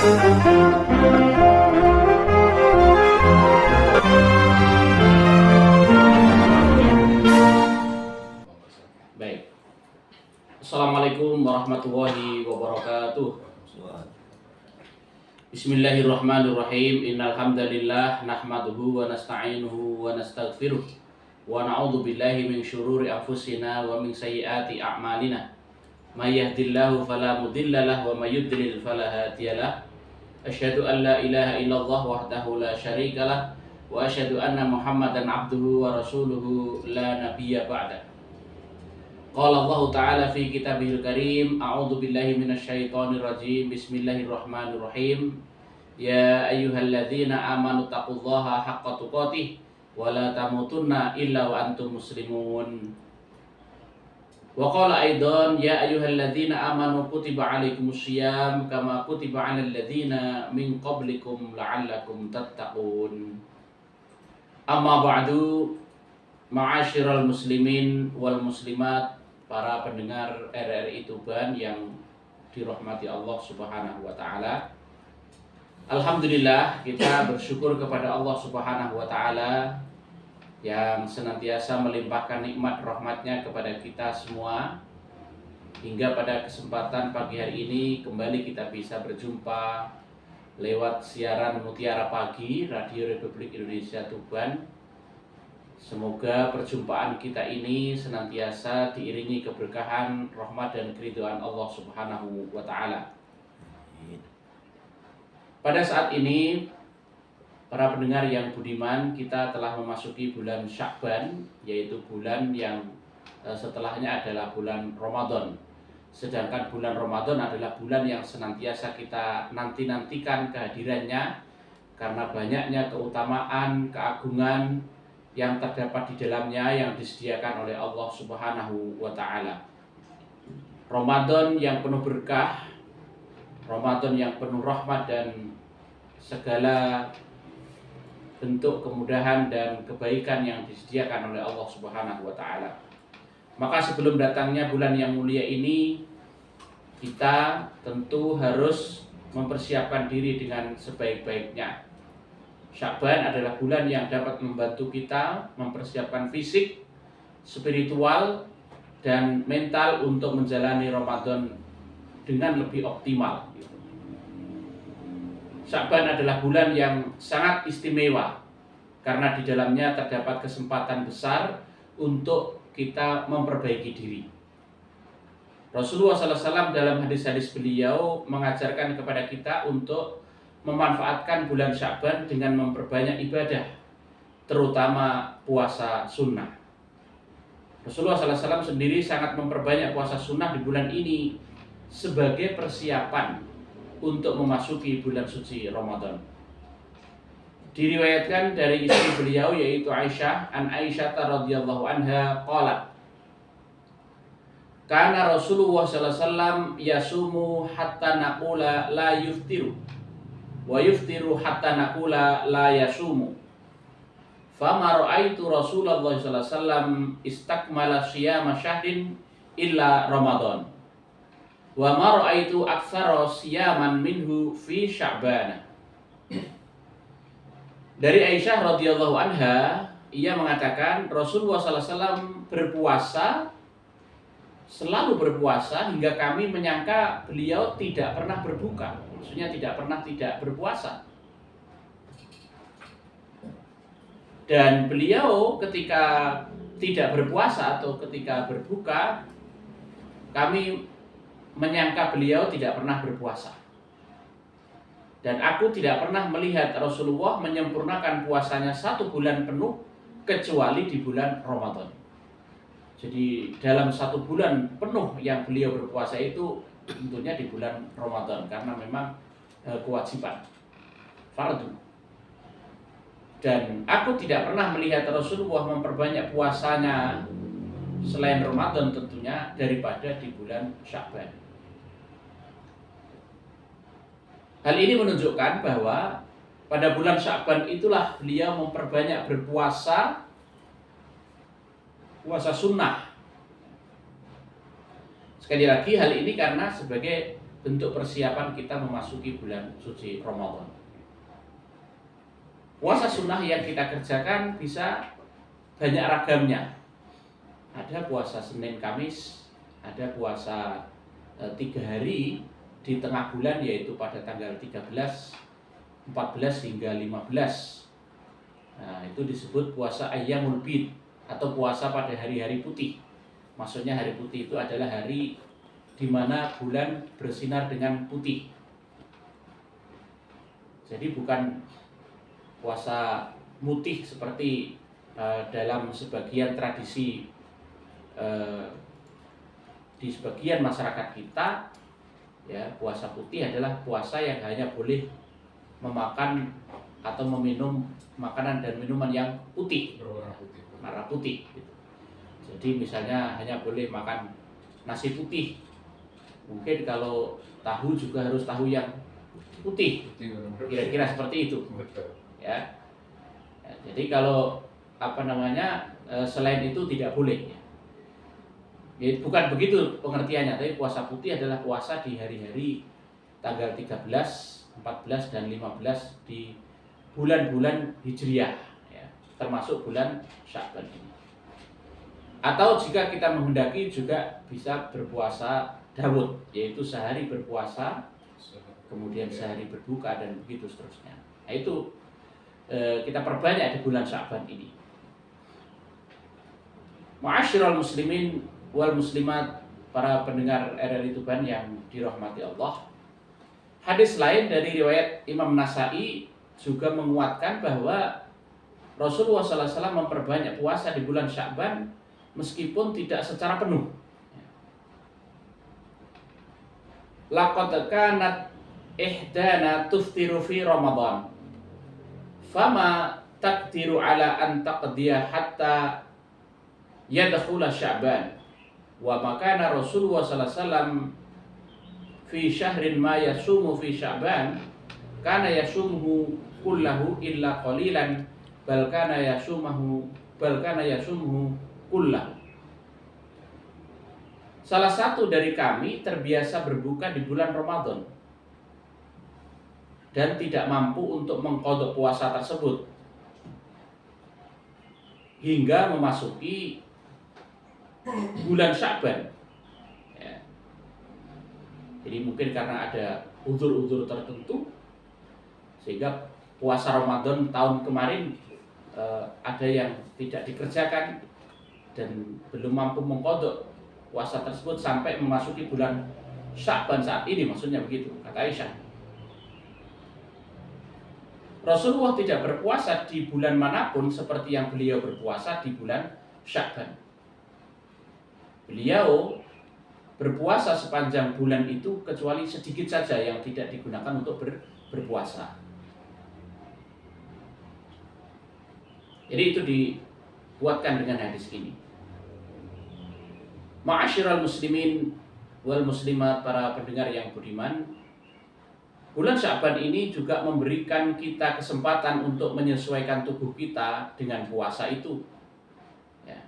Baik. Assalamualaikum warahmatullahi wabarakatuh. Bismillahirrahmanirrahim. Innal hamdalillah nahmaduhu wa nasta'inuhu wa nastaghfiruh wa na'udzu billahi min syururi anfusina wa min sayyiati a'malina. May yahdihillahu fala mudilla lahu wa may yudlil fala hadiyalah. Asyhadu an la ilaha illallah wahdahu la syarikalah wa asyhadu anna Muhammadan abduhu wa rasuluhu la nabiyya ba'da. Qala Allah Ta'ala fi kitabihil karim, a'udzu billahi minasyaitonir rajim. Bismillahirrahmanirrahim. Ya ayyuhalladzina amanu taqullaha haqqa tuqatih wa la tamutunna illa wa antum muslimun. Wa qala aidan ya ayyuhalladzina amanu kutiba alaikumusiyam kama kutiba alal ladzina min qablikum la'allakum tattaqun. Amma ba'du, ma'asyiral muslimin wal muslimat, para pendengar RRI Tuban yang dirahmati Allah Subhanahu wa taala. Alhamdulillah, kita bersyukur kepada Allah Subhanahu wa taala yang senantiasa melimpahkan nikmat rahmatnya kepada kita semua, hingga pada kesempatan pagi hari ini kembali kita bisa berjumpa lewat siaran Mutiara Pagi Radio Republik Indonesia Tuban. Semoga perjumpaan kita ini senantiasa diiringi keberkahan, rahmat dan keridhaan Allah Subhanahu wa taala. Pada saat ini, para pendengar yang budiman, kita telah memasuki bulan Sya'ban, yaitu bulan yang setelahnya adalah bulan Ramadan. Sedangkan bulan Ramadan adalah bulan yang senantiasa kita nanti-nantikan kehadirannya karena banyaknya keutamaan, keagungan yang terdapat di dalamnya yang disediakan oleh Allah Subhanahu wa taala. Ramadan yang penuh berkah, Ramadan yang penuh rahmat dan segala bentuk kemudahan dan kebaikan yang disediakan oleh Allah Subhanahu wa taala. Maka sebelum datangnya bulan yang mulia ini, kita tentu harus mempersiapkan diri dengan sebaik-baiknya. Sya'ban adalah bulan yang dapat membantu kita mempersiapkan fisik, spiritual, dan mental untuk menjalani Ramadan dengan lebih optimal. Sya'ban adalah bulan yang sangat istimewa karena di dalamnya terdapat kesempatan besar untuk kita memperbaiki diri. Rasulullah SAW dalam hadis-hadis beliau mengajarkan kepada kita untuk memanfaatkan bulan Sya'ban dengan memperbanyak ibadah, terutama puasa sunnah. Rasulullah SAW sendiri sangat memperbanyak puasa sunnah di bulan ini sebagai persiapan untuk memasuki bulan suci Ramadan. Diriwayatkan dari istri beliau yaitu Aisyah, an Aisyah radhiyallahu anha qalat, kana Rasulullah sallallahu alaihi wasallam yasumu hatta naqula la yuftiru wa yuftiru hatta naqula la yasumu. Fama ra'aitu Rasulullah sallallahu alaihi wasallam istakmala siyama syahrin illa Ramadan. Wa ma ra'aitu aktsara siyaman minhu fi Sya'ban. Dari Aisyah radhiyallahu anha, ia mengatakan Rasulullah sallallahu alaihi wasallam berpuasa, selalu berpuasa hingga kami menyangka beliau tidak pernah berbuka. Maksudnya tidak pernah tidak berpuasa. Dan beliau ketika tidak berpuasa atau ketika berbuka, kami menyangka beliau tidak pernah berpuasa. Dan aku tidak pernah melihat Rasulullah menyempurnakan puasanya 1 bulan penuh kecuali di bulan Ramadan. Jadi dalam 1 bulan penuh yang beliau berpuasa itu tentunya di bulan Ramadan karena memang kewajiban fardu. Dan aku tidak pernah melihat Rasulullah memperbanyak puasanya selain Ramadan tentunya daripada di bulan Sya'ban. Hal ini menunjukkan bahwa pada bulan Sya'ban itulah beliau memperbanyak berpuasa, puasa sunnah. Sekali lagi hal ini karena sebagai bentuk persiapan kita memasuki bulan suci Ramadan. Puasa sunnah yang kita kerjakan bisa banyak ragamnya. Ada puasa Senin Kamis, ada puasa 3 hari di tengah bulan, yaitu pada tanggal 13, 14 hingga 15. Nah, itu disebut puasa Ayyamul Bid atau puasa pada hari-hari putih. Maksudnya hari putih itu adalah hari di mana bulan bersinar dengan putih. Jadi bukan puasa mutih seperti dalam sebagian tradisi di sebagian masyarakat kita, ya, puasa putih adalah puasa yang hanya boleh memakan atau meminum makanan dan minuman yang putih, warna putih gitu. Jadi misalnya hanya boleh makan nasi putih. Mungkin kalau tahu juga harus tahu yang putih. Kira-kira seperti itu. Ya. Jadi kalau selain itu tidak boleh. Ya, bukan begitu pengertiannya, tapi puasa putih adalah puasa di hari-hari tanggal 13, 14 dan 15 di bulan-bulan Hijriah, ya, termasuk bulan Sya'ban ini. Atau jika kita menghendaki juga bisa berpuasa Daud, yaitu sehari berpuasa, kemudian sehari berbuka dan begitu seterusnya. Nah, itu kita perbanyak di bulan Sya'ban ini. Ma'asyiral muslimin wal muslimat, para pendengar RRI Tuban yang dirahmati Allah. Hadis lain dari riwayat Imam Nasai juga menguatkan bahwa Rasulullah SAW memperbanyak puasa di bulan Sya'ban meskipun tidak secara penuh. Laqad kanat ihdana tuftiru fi Ramadan fama taqdiru ala an taqdiya hatta yadkhula Sya'ban. Wa makana Rasulullah sallallahu alaihi wasallam fi syahrin ma yasumu fi Sya'ban kana yasumuhu kullahu illa qalilan bal kana yasumuhu kullahu. Salah satu dari kami terbiasa berbuka di bulan Ramadan dan tidak mampu untuk mengqadha puasa tersebut hingga memasuki bulan Sya'ban, ya. Jadi mungkin karena ada uzur-uzur tertentu sehingga puasa Ramadan tahun kemarin ada yang tidak dikerjakan dan belum mampu mengqadha puasa tersebut sampai memasuki bulan Sya'ban saat ini, maksudnya begitu kata Aisyah. Rasulullah tidak berpuasa di bulan manapun seperti yang beliau berpuasa di bulan Sya'ban. Beliau berpuasa sepanjang bulan itu kecuali sedikit saja yang tidak digunakan untuk berpuasa. Jadi itu dikuatkan dengan hadis ini. Ma'asyiral muslimin wal muslimat, para pendengar yang budiman, bulan Sya'ban ini juga memberikan kita kesempatan untuk menyesuaikan tubuh kita dengan puasa itu. Ya.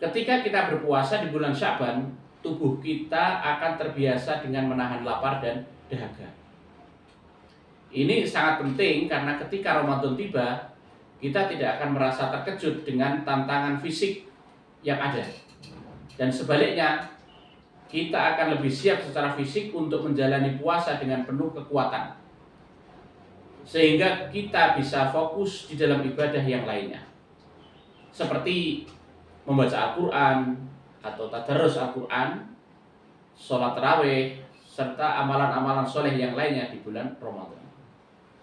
Ketika kita berpuasa di bulan Sya'ban, tubuh kita akan terbiasa dengan menahan lapar dan dahaga. Ini sangat penting karena ketika Ramadan tiba, kita tidak akan merasa terkejut dengan tantangan fisik yang ada. Dan sebaliknya, kita akan lebih siap secara fisik untuk menjalani puasa dengan penuh kekuatan. Sehingga kita bisa fokus di dalam ibadah yang lainnya. Seperti membaca Al-Quran atau tadarus Al-Quran, sholat tarawih, serta amalan-amalan soleh yang lainnya di bulan Ramadan.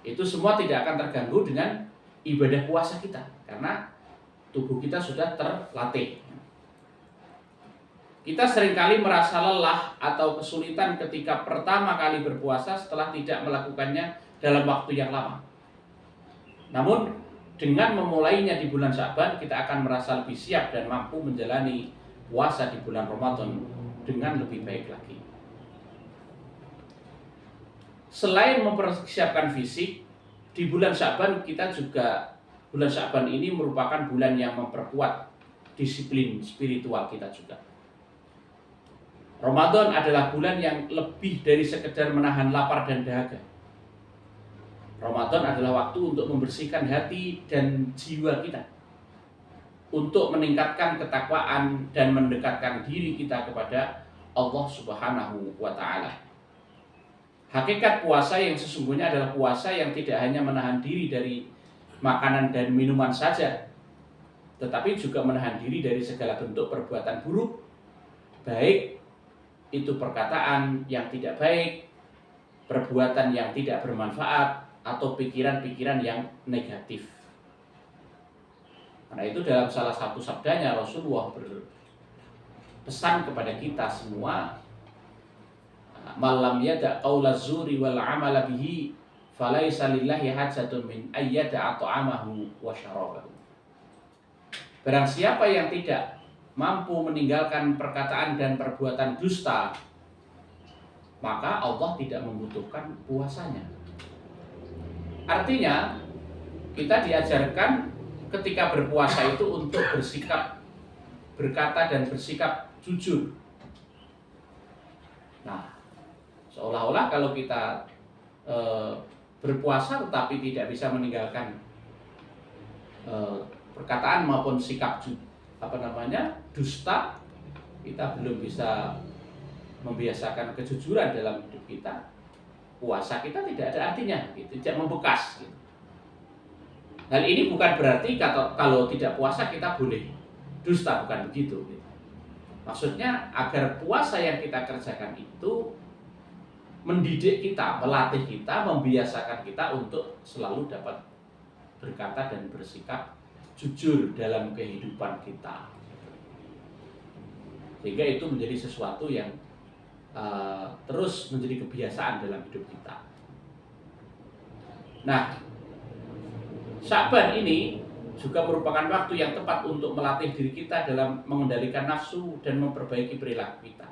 Itu semua tidak akan terganggu dengan ibadah puasa kita, karena tubuh kita sudah terlatih. Kita seringkali merasa lelah atau kesulitan ketika pertama kali berpuasa setelah tidak melakukannya dalam waktu yang lama. Namun dengan memulainya di bulan Sya'ban, kita akan merasa lebih siap dan mampu menjalani puasa di bulan Ramadan dengan lebih baik lagi. Selain mempersiapkan fisik, di bulan Sya'ban bulan Sya'ban ini merupakan bulan yang memperkuat disiplin spiritual kita juga. Ramadan adalah bulan yang lebih dari sekedar menahan lapar dan dahaga. Ramadan adalah waktu untuk membersihkan hati dan jiwa kita, untuk meningkatkan ketakwaan dan mendekatkan diri kita kepada Allah Subhanahu wa Ta'ala. Hakikat puasa yang sesungguhnya adalah puasa yang tidak hanya menahan diri dari makanan dan minuman saja, tetapi juga menahan diri dari segala bentuk perbuatan buruk, baik itu perkataan yang tidak baik, perbuatan yang tidak bermanfaat, atau pikiran-pikiran yang negatif. Karena itu dalam salah satu sabdanya Rasulullah berpesan kepada kita semua, malam yada qaula zuri wal amala bihi falaisa lillahi hajatun min ayyada ta'amahu wa syarabahu. Barang siapa yang tidak mampu meninggalkan perkataan dan perbuatan dusta, maka Allah tidak membutuhkan puasanya. Artinya, kita diajarkan ketika berpuasa itu untuk bersikap, berkata dan bersikap jujur. Nah, seolah-olah kalau kita berpuasa tetapi tidak bisa meninggalkan perkataan maupun sikap dusta, kita belum bisa membiasakan kejujuran dalam hidup kita. Puasa kita tidak ada artinya, tidak membekas. Hal ini bukan berarti kalau tidak puasa kita boleh dusta, bukan begitu. Maksudnya agar puasa yang kita kerjakan itu mendidik kita, melatih kita, membiasakan kita untuk selalu dapat berkata dan bersikap jujur dalam kehidupan kita, sehingga itu menjadi sesuatu yang terus menjadi kebiasaan dalam hidup kita. Nah, Sya'ban ini juga merupakan waktu yang tepat untuk melatih diri kita dalam mengendalikan nafsu dan memperbaiki perilaku kita.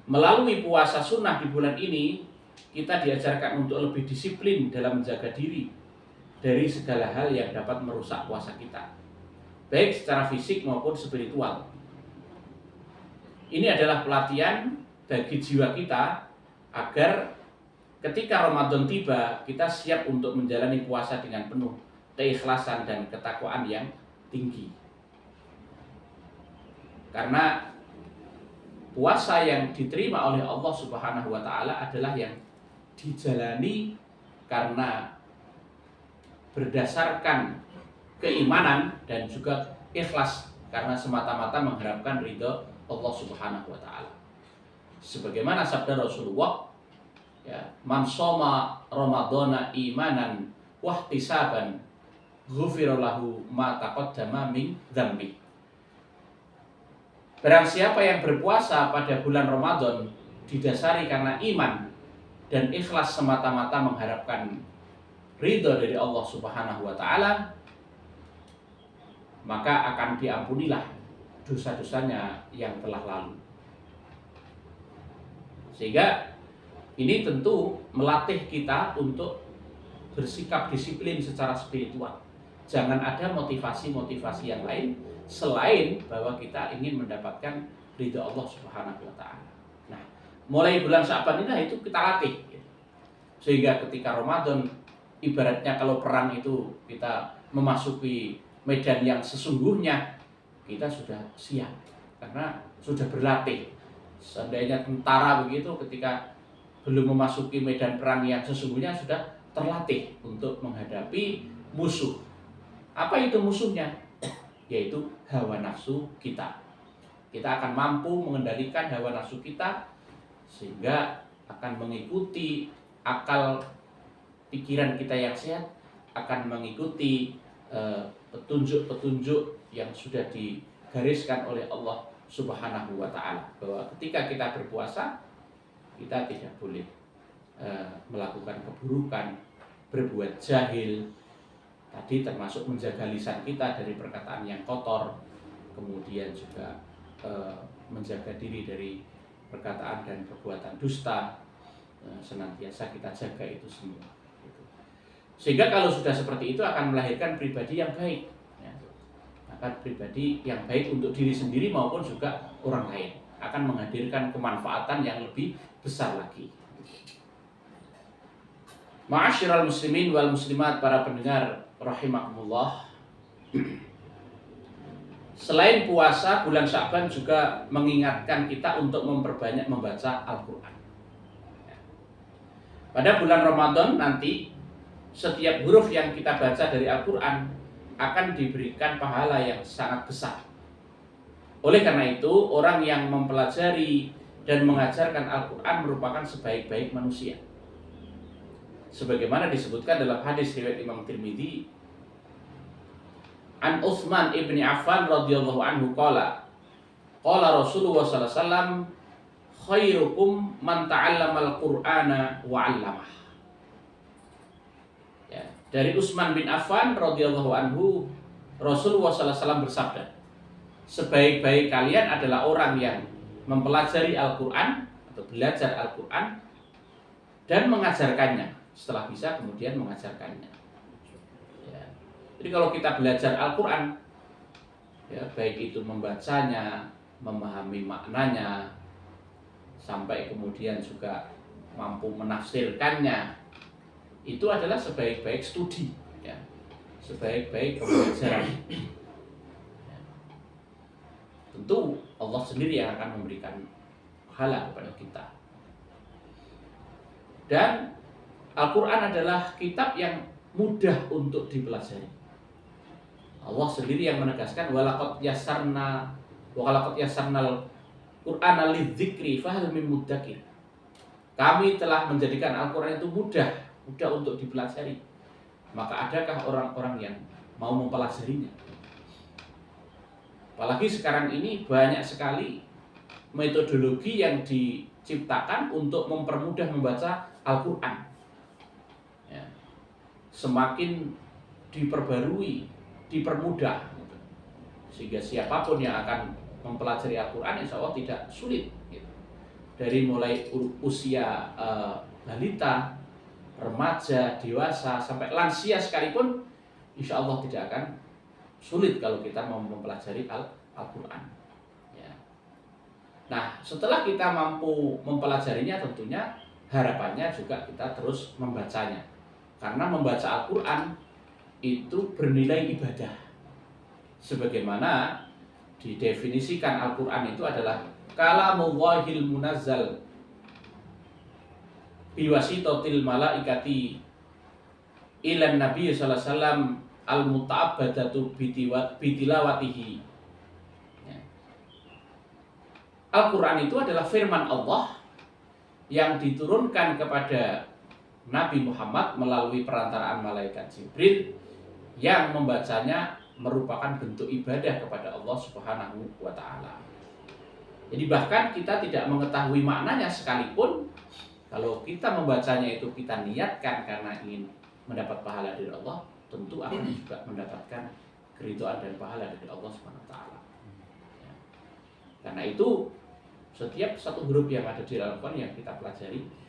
Melalui puasa sunnah di bulan ini, kita diajarkan untuk lebih disiplin dalam menjaga diri dari segala hal yang dapat merusak puasa kita, baik secara fisik maupun spiritual. Ini adalah pelatihan bagi jiwa kita agar ketika Ramadan tiba, kita siap untuk menjalani puasa dengan penuh keikhlasan dan ketakwaan yang tinggi. Karena puasa yang diterima oleh Allah Subhanahu wa Ta'ala adalah yang dijalani karena berdasarkan keimanan dan juga ikhlas, karena semata-mata mengharapkan ridho Allah Subhanahu wa Ta'ala. Sebagaimana sabda Rasulullah, ya, man shoma ramadhana imanan wahtisaban ghufira lahu ma taqaddama min dzambi. Barang siapa yang berpuasa pada bulan Ramadan didasari karena iman dan ikhlas semata-mata mengharapkan ridho dari Allah Subhanahu wa Ta'ala, maka akan diampunilah dosa-dosanya yang telah lalu. Sehingga ini tentu melatih kita untuk bersikap disiplin secara spiritual. Jangan ada motivasi-motivasi yang lain selain bahwa kita ingin mendapatkan ridha Allah Subhanahu wa Ta'ala. Nah, mulai bulan Sya'ban ini itu kita latih. Sehingga ketika Ramadan, ibaratnya kalau perang itu kita memasuki medan yang sesungguhnya, kita sudah siap karena sudah berlatih. Seandainya tentara begitu, ketika belum memasuki medan perang yang sesungguhnya sudah terlatih untuk menghadapi musuh. Apa itu musuhnya? Yaitu hawa nafsu kita. Kita akan mampu mengendalikan hawa nafsu kita sehingga akan mengikuti akal pikiran kita yang sehat, akan mengikuti petunjuk-petunjuk yang sudah digariskan oleh Allah Subhanahu wa Ta'ala, bahwa ketika kita berpuasa kita tidak boleh melakukan keburukan, berbuat jahil, tadi termasuk menjaga lisan kita dari perkataan yang kotor, kemudian juga menjaga diri dari perkataan dan perbuatan dusta, senantiasa kita jaga itu semua. Sehingga kalau sudah seperti itu akan melahirkan pribadi yang baik, ya. Akan pribadi yang baik untuk diri sendiri maupun juga orang lain. Akan akan menghadirkan kemanfaatan yang lebih besar lagi. Ma'asyiral muslimin wal muslimat, para pendengar rahimakumullah. Selain puasa, bulan Sya'ban juga mengingatkan kita untuk memperbanyak membaca Al-Quran. Pada bulan Ramadan nanti, setiap huruf yang kita baca dari Al-Quran akan diberikan pahala yang sangat besar. Oleh karena itu, orang yang mempelajari dan mengajarkan Al-Quran merupakan sebaik-baik manusia. Sebagaimana disebutkan dalam hadis riwayat Imam Tirmidzi, an Utsman ibni Affan radhiyallahu anhu qala Rasulullah sallallahu alaihi wasallam, khairukum man ta'allamal Qur'ana wa 'allamah. Ya, dari Utsman bin Affan radhiyallahu anhu, Rasulullah sallallahu alaihi wasallam bersabda, sebaik-baik kalian adalah orang yang mempelajari Al-Qur'an atau belajar Al-Qur'an dan mengajarkannya. Setelah bisa kemudian mengajarkannya. Ya. Jadi kalau kita belajar Al-Quran, ya, baik itu membacanya, memahami maknanya, sampai kemudian juga mampu menafsirkannya, itu adalah sebaik-baik studi, ya, sebaik-baik pembelajaran. Ya. Tentu Allah sendiri yang akan memberikan pahala kepada kita. Dan Al-Quran adalah kitab yang mudah untuk dipelajari. Allah sendiri yang menegaskan, walaqad yassarnal Qur'ana lidzikri fahal min muddakir. Kami telah menjadikan Al-Quran itu mudah untuk dipelajari. Maka adakah orang-orang yang mau mempelajarinya? Apalagi sekarang ini banyak sekali metodologi yang diciptakan untuk mempermudah membaca Al-Quran. Semakin diperbarui, dipermudah, sehingga siapapun yang akan mempelajari Al-Quran insya Allah tidak sulit. Dari mulai usia balita, remaja, dewasa, sampai lansia sekalipun, insya Allah tidak akan sulit kalau kita mau mempelajari Al-Quran. Ya. Nah, setelah kita mampu mempelajarinya, tentunya harapannya juga kita terus membacanya. Karena membaca Al-Quran itu bernilai ibadah. Sebagaimana didefinisikan Al-Quran itu adalah kalamullahil munazzal biwasitotil malaikati ilan nabi sallallahu alaihi wasallam al-muta'abbadatu bitilawatihi. Al-Quran itu adalah firman Allah yang diturunkan kepada Nabi Muhammad melalui perantaraan malaikat Jibril, yang membacanya merupakan bentuk ibadah kepada Allah Subhanahu wa Ta'ala. Jadi bahkan kita tidak mengetahui maknanya sekalipun, kalau kita membacanya itu kita niatkan karena ingin mendapat pahala dari Allah, tentu akan juga mendapatkan keridhaan dan pahala dari Allah Subhanahu wa Ta'ala. Ya. Karena itu setiap satu huruf yang ada di Al-Quran yang kita pelajari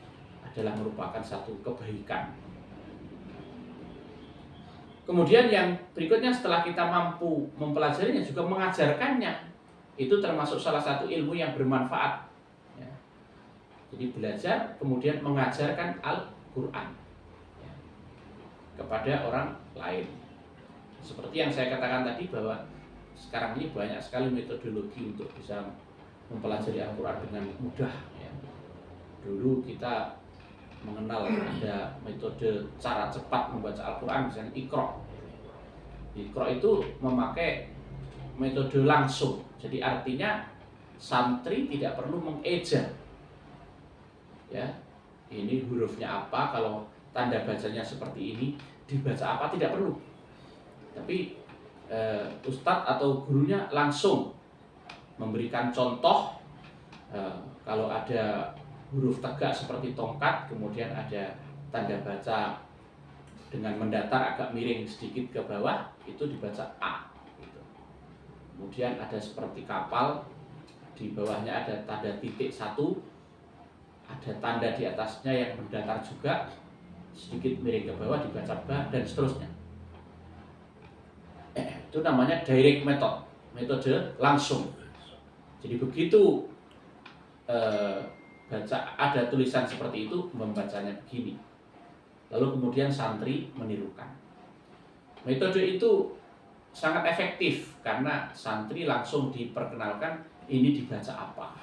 adalah merupakan satu kebaikan. Kemudian yang berikutnya, setelah kita mampu mempelajarinya juga mengajarkannya, itu termasuk salah satu ilmu yang bermanfaat. Ya. Jadi belajar kemudian mengajarkan Al-Quran, ya, kepada orang lain. Seperti yang saya katakan tadi, bahwa sekarang ini banyak sekali metodologi untuk bisa mempelajari Al-Quran dengan mudah. Ya. Dulu kita mengenal ada metode cara cepat membaca Al-Quran, misalnya Iqra. Iqra itu memakai metode langsung. Jadi artinya santri tidak perlu mengeja. Ya, ini hurufnya apa, kalau tanda bacanya seperti ini, dibaca apa, tidak perlu. Tapi ustadz atau gurunya langsung memberikan contoh. Kalau ada huruf tegak seperti tongkat, kemudian ada tanda baca dengan mendatar agak miring sedikit ke bawah, itu dibaca A gitu. Kemudian ada seperti kapal, di bawahnya ada tanda titik satu, ada tanda di atasnya yang mendatar juga sedikit miring ke bawah, dibaca ba, dan seterusnya. Itu namanya direct method, metode langsung. Jadi begitu eh, baca ada tulisan seperti itu membacanya begini. Lalu kemudian santri menirukan. Metode itu sangat efektif karena santri langsung diperkenalkan ini dibaca apa.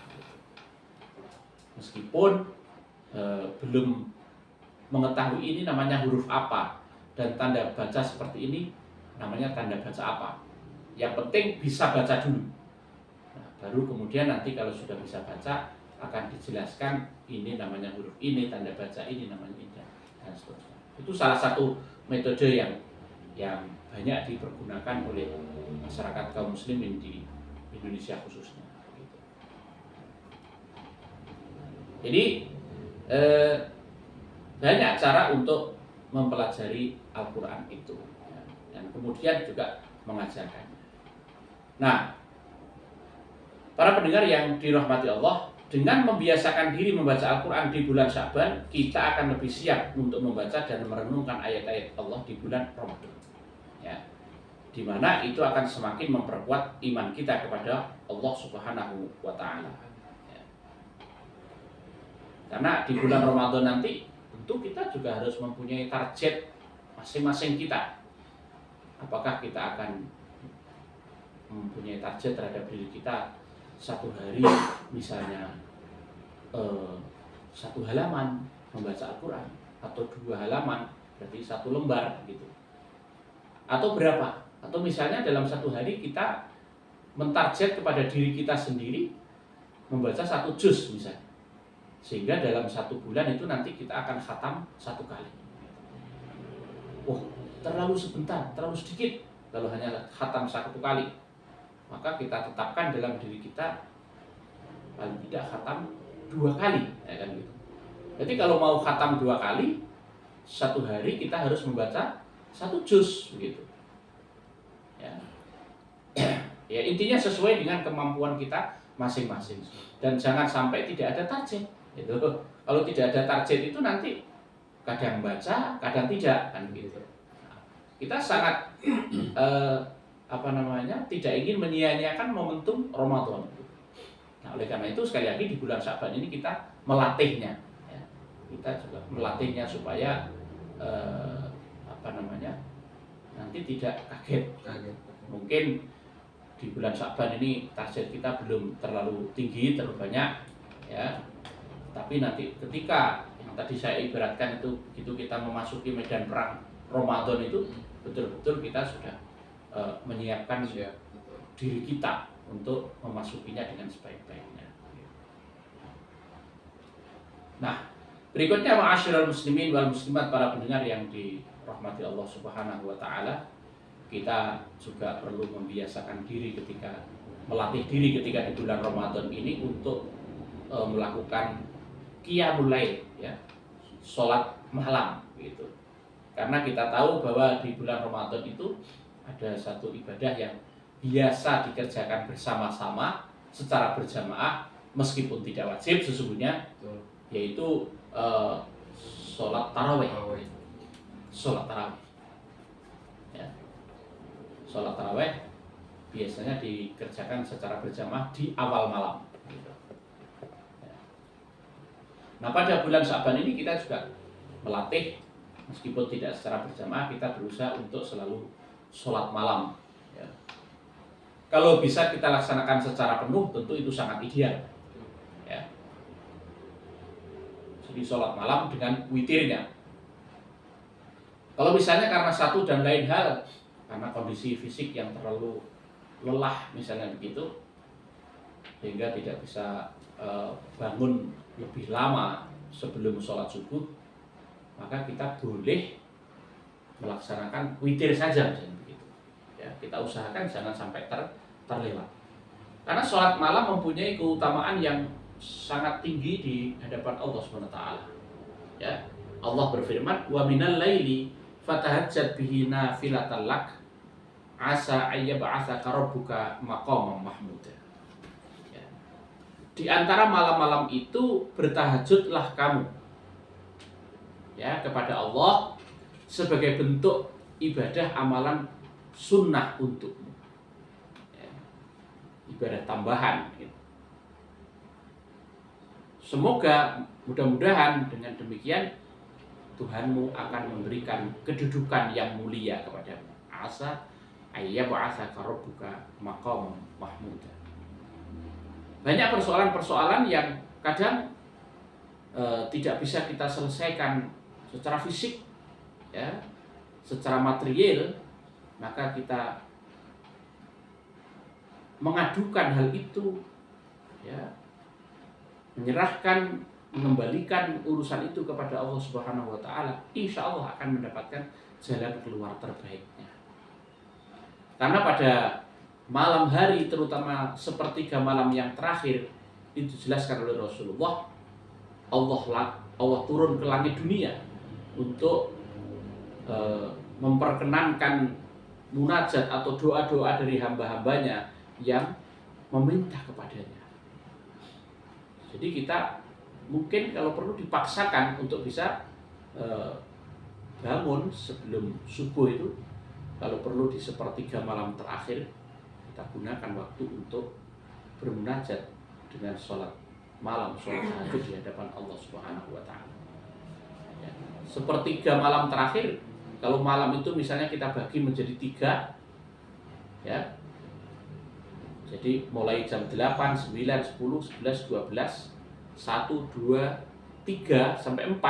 Meskipun belum mengetahui ini namanya huruf apa dan tanda baca seperti ini namanya tanda baca apa. Yang penting bisa baca dulu. Nah, baru kemudian nanti kalau sudah bisa baca akan dijelaskan ini namanya huruf ini, tanda baca ini namanya ini dan seterusnya. Itu salah satu metode yang banyak dipergunakan oleh masyarakat kaum muslimin di Indonesia khususnya. Jadi banyak cara untuk mempelajari Al-Quran itu dan kemudian juga mengajarkannya. Nah, para pendengar yang dirahmati Allah, dengan membiasakan diri membaca Al-Quran di bulan Sya'ban, kita akan lebih siap untuk membaca dan merenungkan ayat-ayat Allah di bulan Ramadan. Ya, di mana itu akan semakin memperkuat iman kita kepada Allah Subhanahu wa Ta'ala. Ya. Karena di bulan Ramadan nanti tentu kita juga harus mempunyai target masing-masing kita. Apakah kita akan mempunyai target terhadap diri kita satu hari misalnya satu halaman membaca Al-Quran atau 2 halaman berarti 1 lembar gitu, atau berapa, atau misalnya dalam satu hari kita mentarget kepada diri kita sendiri membaca 1 juz misalnya, sehingga dalam 1 bulan itu nanti kita akan khatam 1 kali. Terlalu sebentar, terlalu sedikit kalau hanya khatam 1 kali. Maka kita tetapkan dalam diri kita paling tidak khatam 2 kali, ya kan gitu. Jadi kalau mau khatam 2 kali, 1 hari kita harus membaca 1 juz begitu. Ya. Ya, intinya sesuai dengan kemampuan kita masing-masing. Dan jangan sampai tidak ada target. Gitu. Kalau tidak ada target itu nanti kadang baca, kadang tidak, kan gitu. Nah, kita sangat tidak ingin menyia-nyiakan momentum Ramadan. Nah, oleh karena itu sekali lagi di bulan Sya'ban ini kita melatihnya, ya. Kita juga melatihnya supaya nanti tidak kaget. Mungkin di bulan Sya'ban ini target kita belum terlalu tinggi, terlalu banyak, ya. Tapi nanti ketika yang tadi saya ibaratkan itu begitu kita memasuki medan perang Ramadan itu betul-betul kita sudah menyiapkan diri kita untuk memasukinya dengan sebaik-baiknya. Nah, berikutnya ma'asyiral muslimin wal muslimat, para pendengar yang dirahmati Allah Subhanahu wa Ta'ala, kita juga perlu membiasakan diri melatih diri ketika di bulan Ramadan ini untuk melakukan qiyamul lail, ya, sholat malam gitu. Karena kita tahu bahwa di bulan Ramadan itu ada satu ibadah yang biasa dikerjakan bersama-sama secara berjamaah meskipun tidak wajib sesungguhnya, yaitu sholat tarawih. Sholat tarawih, ya. Sholat tarawih biasanya dikerjakan secara berjamaah di awal malam. Nah, pada bulan Sya'ban ini kita juga melatih, meskipun tidak secara berjamaah, kita berusaha untuk selalu sholat malam, ya. Kalau bisa kita laksanakan secara penuh, tentu itu sangat ideal, ya. Jadi sholat malam dengan witirnya. Kalau misalnya karena satu dan lain hal, karena kondisi fisik yang terlalu lelah misalnya begitu, sehingga tidak bisa bangun lebih lama sebelum sholat subuh, maka kita boleh melaksanakan witir saja misalnya begitu. Ya, kita usahakan jangan sampai terlewat. Karena sholat malam mempunyai keutamaan yang sangat tinggi di hadapan Allah SWT. Ya, Allah berfirman, "Wa minal laili fatahajjat bihi nafilatan lak asa ayyab'atsaka rabbuka maqaman mahmuda." Ya. Di antara malam-malam itu bertahajudlah kamu, ya, kepada Allah sebagai bentuk ibadah amalan sunnah untukmu, ya, ibadah tambahan, gitu. Semoga mudah-mudahan dengan demikian Tuhanmu akan memberikan kedudukan yang mulia kepadamu. Asa ayyab'atsaka rabbuka maqaman mahmuda. Banyak persoalan-persoalan yang kadang tidak bisa kita selesaikan secara fisik, ya, secara material, maka kita mengadukan hal itu, ya, menyerahkan, mengembalikan urusan itu kepada Allah Subhanahu wa taala, insya Allah akan mendapatkan jalan keluar terbaiknya. Karena pada malam hari, terutama sepertiga malam yang terakhir, itu dijelaskan oleh Rasulullah, Allah turun ke langit dunia untuk memperkenankan munajat atau doa-doa dari hamba-hambanya yang meminta kepadanya. Jadi kita mungkin kalau perlu dipaksakan untuk bisa bangun sebelum subuh itu, kalau perlu di sepertiga malam terakhir kita gunakan waktu untuk bermunajat dengan sholat malam, sholat tahajud di hadapan Allah Subhanahu wa taala. Ya. Sepertiga malam terakhir, kalau malam itu misalnya kita bagi menjadi 3, ya. Jadi mulai jam 8, 9, 10, 11, 12, 1, 2, 3 sampai 4.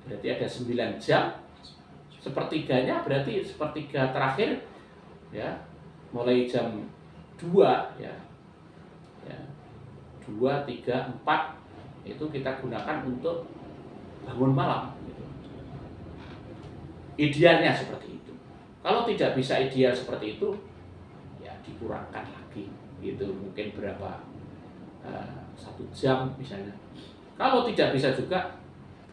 Berarti ada 9 jam. Sepertiganya berarti sepertiga terakhir, ya. Mulai jam 2, ya. 2, 3, 4 itu kita gunakan untuk bangun malam gitu. Idealnya seperti itu. Kalau tidak bisa ideal seperti itu, ya dikurangkan lagi gitu, mungkin berapa 1 jam misalnya. Kalau tidak bisa juga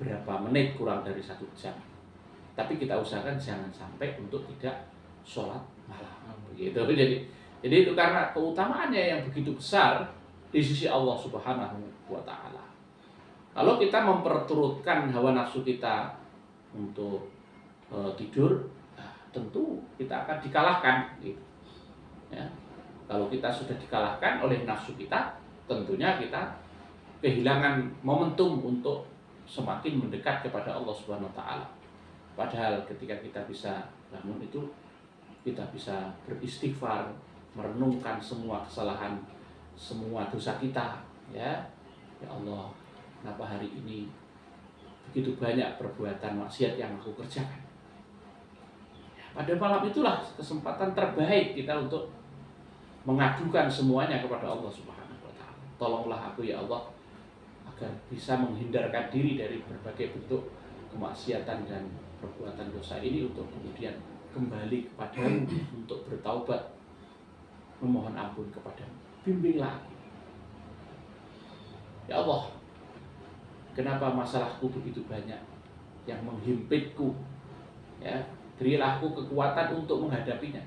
berapa menit kurang dari 1 jam. Tapi kita usahakan jangan sampai untuk tidak sholat malam begitu. Jadi itu karena keutamaannya yang begitu besar di sisi Allah Subhanahu wa taala. Kalau kita memperturutkan hawa nafsu kita untuk tidur, tentu kita akan dikalahkan gitu. Ya. Kalau kita sudah dikalahkan oleh nafsu kita, tentunya kita kehilangan momentum untuk semakin mendekat kepada Allah Subhanahu wa taala. Padahal ketika kita bisa bangun itu, kita bisa beristighfar, merenungkan semua kesalahan, semua dosa kita, ya. Ya Allah, kenapa hari ini begitu banyak perbuatan maksiat yang aku kerjakan? Ya, pada malam itulah kesempatan terbaik kita untuk mengadukan semuanya kepada Allah Subhanahu wa taala. Tolonglah aku ya Allah agar bisa menghindarkan diri dari berbagai bentuk kemaksiatan dan perbuatan dosa ini, untuk kemudian kembali kepadamu untuk bertaubat, memohon ampun kepadamu. Bimbinglah aku. Ya Allah, kenapa masalahku begitu banyak yang menghimpitku? Ya, berilah aku kekuatan untuk menghadapinya.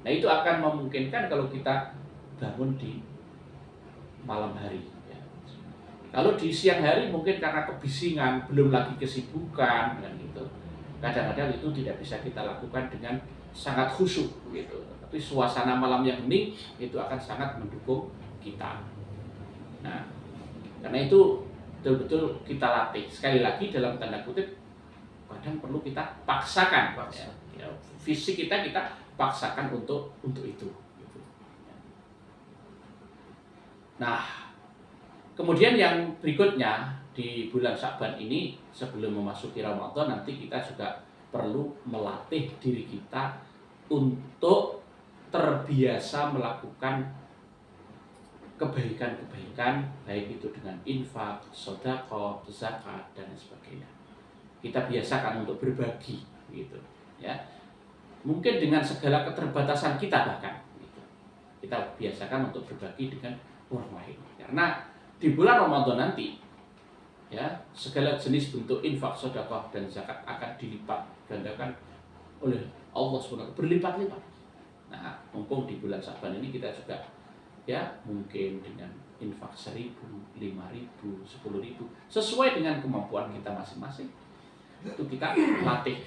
Nah, itu akan memungkinkan kalau kita bangun di malam hari. Ya. Kalau di siang hari mungkin karena kebisingan, belum lagi kesibukan, dan gitu. Kadang-kadang itu tidak bisa kita lakukan dengan sangat khusyuk, gitu. Tapi suasana malam yang hening itu akan sangat mendukung kita. Nah, karena itu betul-betul kita latih. Sekali lagi dalam tanda kutip, kadang perlu kita paksakan. Ya, fisik kita paksakan untuk itu. Gitu. Nah, kemudian yang berikutnya di bulan Sya'ban ini, sebelum memasuki Ramadan, nanti kita juga perlu melatih diri kita untuk terbiasa melakukan kebaikan-kebaikan, baik itu dengan infak, sedekah, zakat, dan sebagainya. Kita biasakan untuk berbagi, gitu, ya. Mungkin dengan segala keterbatasan kita bahkan, gitu. Kita biasakan untuk berbagi dengan orang lain. Karena di bulan Ramadan nanti, ya, segala jenis bentuk infak, sedekah, dan zakat akan dilipat gandakan oleh Allah SWT, berlipat-lipat. Nah, mumpung di bulan Sya'ban ini kita juga, ya, mungkin dengan infak 1.000, 5.000, 10.000, sesuai dengan kemampuan kita masing-masing. Itu kita latih,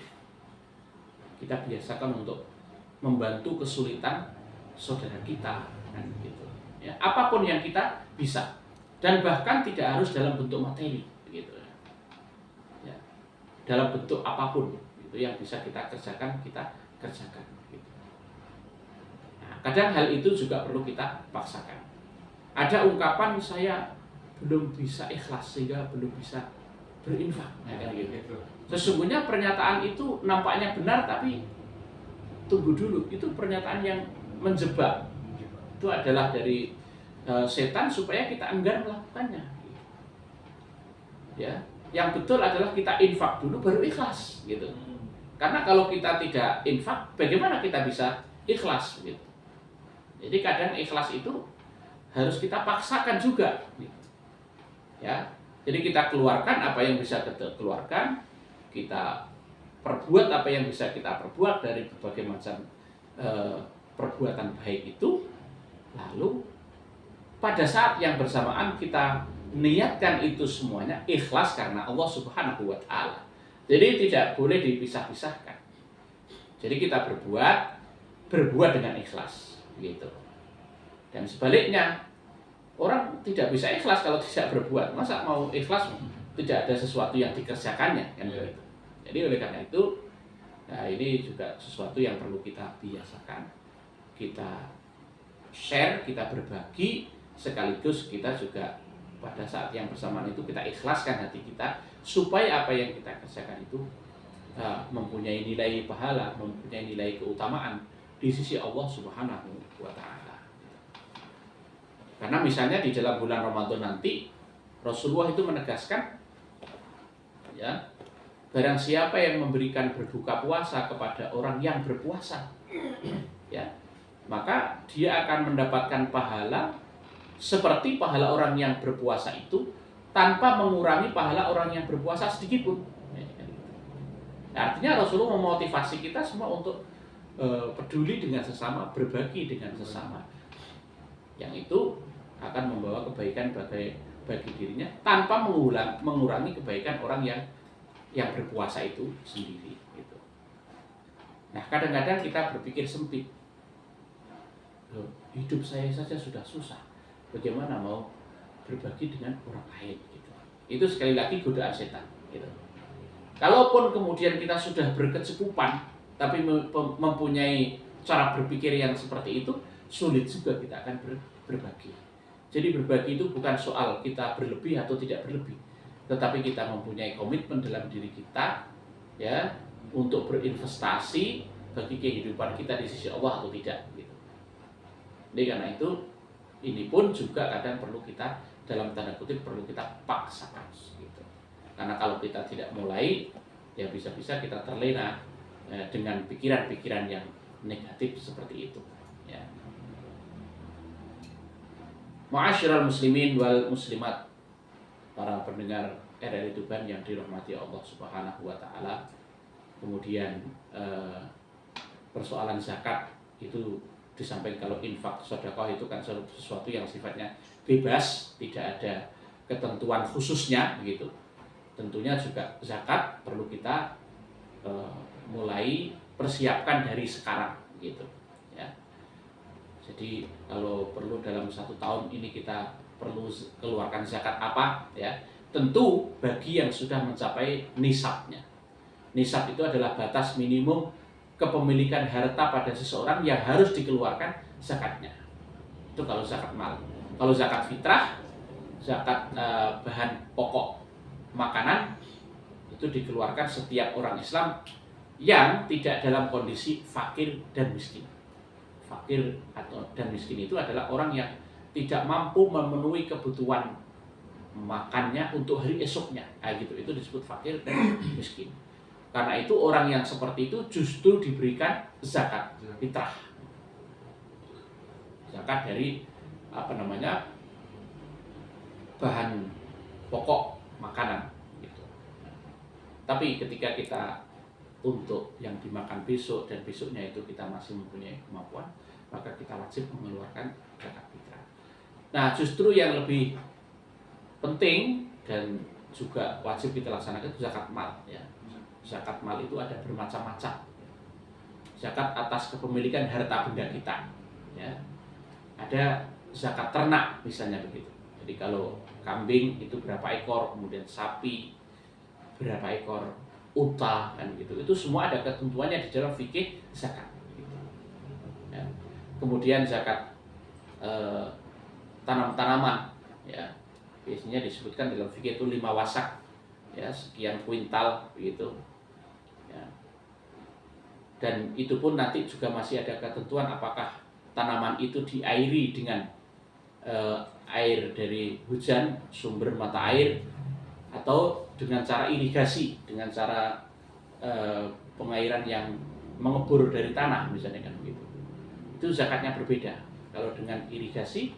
kita biasakan untuk membantu kesulitan saudara kita, kan gitu. Ya, apapun yang kita bisa dan bahkan tidak harus dalam bentuk materi, gitu ya. Dalam bentuk apapun itu yang bisa kita kerjakan, kita kerjakan. Gitu. Nah, kadang hal itu juga perlu kita paksakan. Ada ungkapan saya belum bisa ikhlas sehingga belum bisa berinfak. Nah, kan gitu. Sesungguhnya pernyataan itu nampaknya benar, tapi tunggu dulu, itu pernyataan yang menjebak. Itu adalah dari setan supaya kita enggan melakukannya. Ya, yang betul adalah kita infak dulu baru ikhlas, gitu. Karena kalau kita tidak infak, bagaimana kita bisa ikhlas, gitu. Jadi kadang ikhlas itu harus kita paksakan juga, gitu. Ya, jadi kita keluarkan apa yang bisa kita keluarkan, kita perbuat apa yang bisa kita perbuat dari berbagai macam perbuatan baik itu, lalu pada saat yang bersamaan kita niatkan itu semuanya ikhlas karena Allah Subhanahu wa Ta'ala. Jadi tidak boleh dipisah-pisahkan. Jadi kita berbuat dengan ikhlas, gitu. Dan sebaliknya, orang tidak bisa ikhlas kalau tidak berbuat. Masa mau ikhlas tidak ada sesuatu yang dikerjakannya, kan begitu. Jadi oleh karena itu, nah ini juga sesuatu yang perlu kita biasakan. Kita share, kita berbagi, sekaligus kita juga pada saat yang bersamaan itu kita ikhlaskan hati kita supaya apa yang kita kerjakan itu mempunyai nilai pahala, mempunyai nilai keutamaan di sisi Allah Subhanahu wa Ta'ala. Karena misalnya di dalam bulan Ramadan nanti Rasulullah itu menegaskan, ya, barang siapa yang memberikan berbuka puasa kepada orang yang berpuasa, ya, maka dia akan mendapatkan pahala seperti pahala orang yang berpuasa itu tanpa mengurangi pahala orang yang berpuasa sedikit pun. Artinya Rasulullah memotivasi kita semua untuk peduli dengan sesama, berbagi dengan sesama. Yang itu akan membawa kebaikan bagi dirinya tanpa mengurangi kebaikan orang yang berpuasa itu sendiri. Gitu. Nah, kadang-kadang kita berpikir sempit. Loh, hidup saya saja sudah susah, bagaimana mau berbagi dengan orang lain? Gitu. Itu sekali lagi godaan setan. Gitu. Kalaupun kemudian kita sudah berkecukupan, tapi mempunyai cara berpikir yang seperti itu, sulit juga kita akan berbagi. Jadi berbagi itu bukan soal kita berlebih atau tidak berlebih, tetapi kita mempunyai komitmen dalam diri kita, ya, untuk berinvestasi bagi kehidupan kita di sisi Allah atau tidak. Gitu. Jadi karena itu, ini pun juga kadang perlu kita, dalam tanda kutip, perlu kita paksakan. Gitu. Karena kalau kita tidak mulai, ya bisa-bisa kita terlena dengan pikiran-pikiran yang negatif seperti itu. Ya. Ma'asyiral muslimin wal muslimat, para pendengar RRI Tuban yang dirahmati Allah Subhanahu wa Ta'ala. Kemudian persoalan zakat itu disampaikan, kalau infak sedekah itu kan sesuatu yang sifatnya bebas, tidak ada ketentuan khususnya begitu. Tentunya juga zakat perlu kita mulai persiapkan dari sekarang gitu, ya. Jadi kalau perlu dalam 1 tahun ini kita perlu keluarkan zakat apa, ya, tentu bagi yang sudah mencapai nisabnya. Nisab itu adalah batas minimum kepemilikan harta pada seseorang yang harus dikeluarkan zakatnya. Itu kalau zakat mal. Kalau zakat fitrah, zakat bahan pokok makanan, itu dikeluarkan setiap orang Islam yang tidak dalam kondisi fakir dan miskin. Fakir dan miskin itu adalah orang yang tidak mampu memenuhi kebutuhan makannya untuk hari esoknya. Nah, gitu. Itu disebut fakir dan miskin. Karena itu orang yang seperti itu justru diberikan zakat fitrah. Zakat dari bahan pokok makanan gitu. Tapi ketika kita untuk yang dimakan besok dan besoknya itu kita masih mempunyai kemampuan, maka kita wajib mengeluarkan zakat fitrah. Nah, justru yang lebih penting dan juga wajib kita laksanakan itu zakat mal, ya. Zakat mal itu ada bermacam-macam. Zakat atas kepemilikan harta benda kita, ya. Ada zakat ternak misalnya begitu. Jadi kalau kambing itu berapa ekor, kemudian sapi berapa ekor, unta kan gitu. Itu semua ada ketentuannya di dalam fikih zakat. Gitu. Ya. Kemudian zakat tanam-tanaman, ya biasanya disebutkan dalam fikih itu 5 wasak, ya sekian kuintal begitu. Ya. Dan itu pun nanti juga masih ada ketentuan apakah tanaman itu diairi dengan air dari hujan, sumber mata air, atau dengan cara irigasi, dengan cara pengairan yang mengebor dari tanah misalnya kan begitu. Itu zakatnya berbeda. Kalau dengan irigasi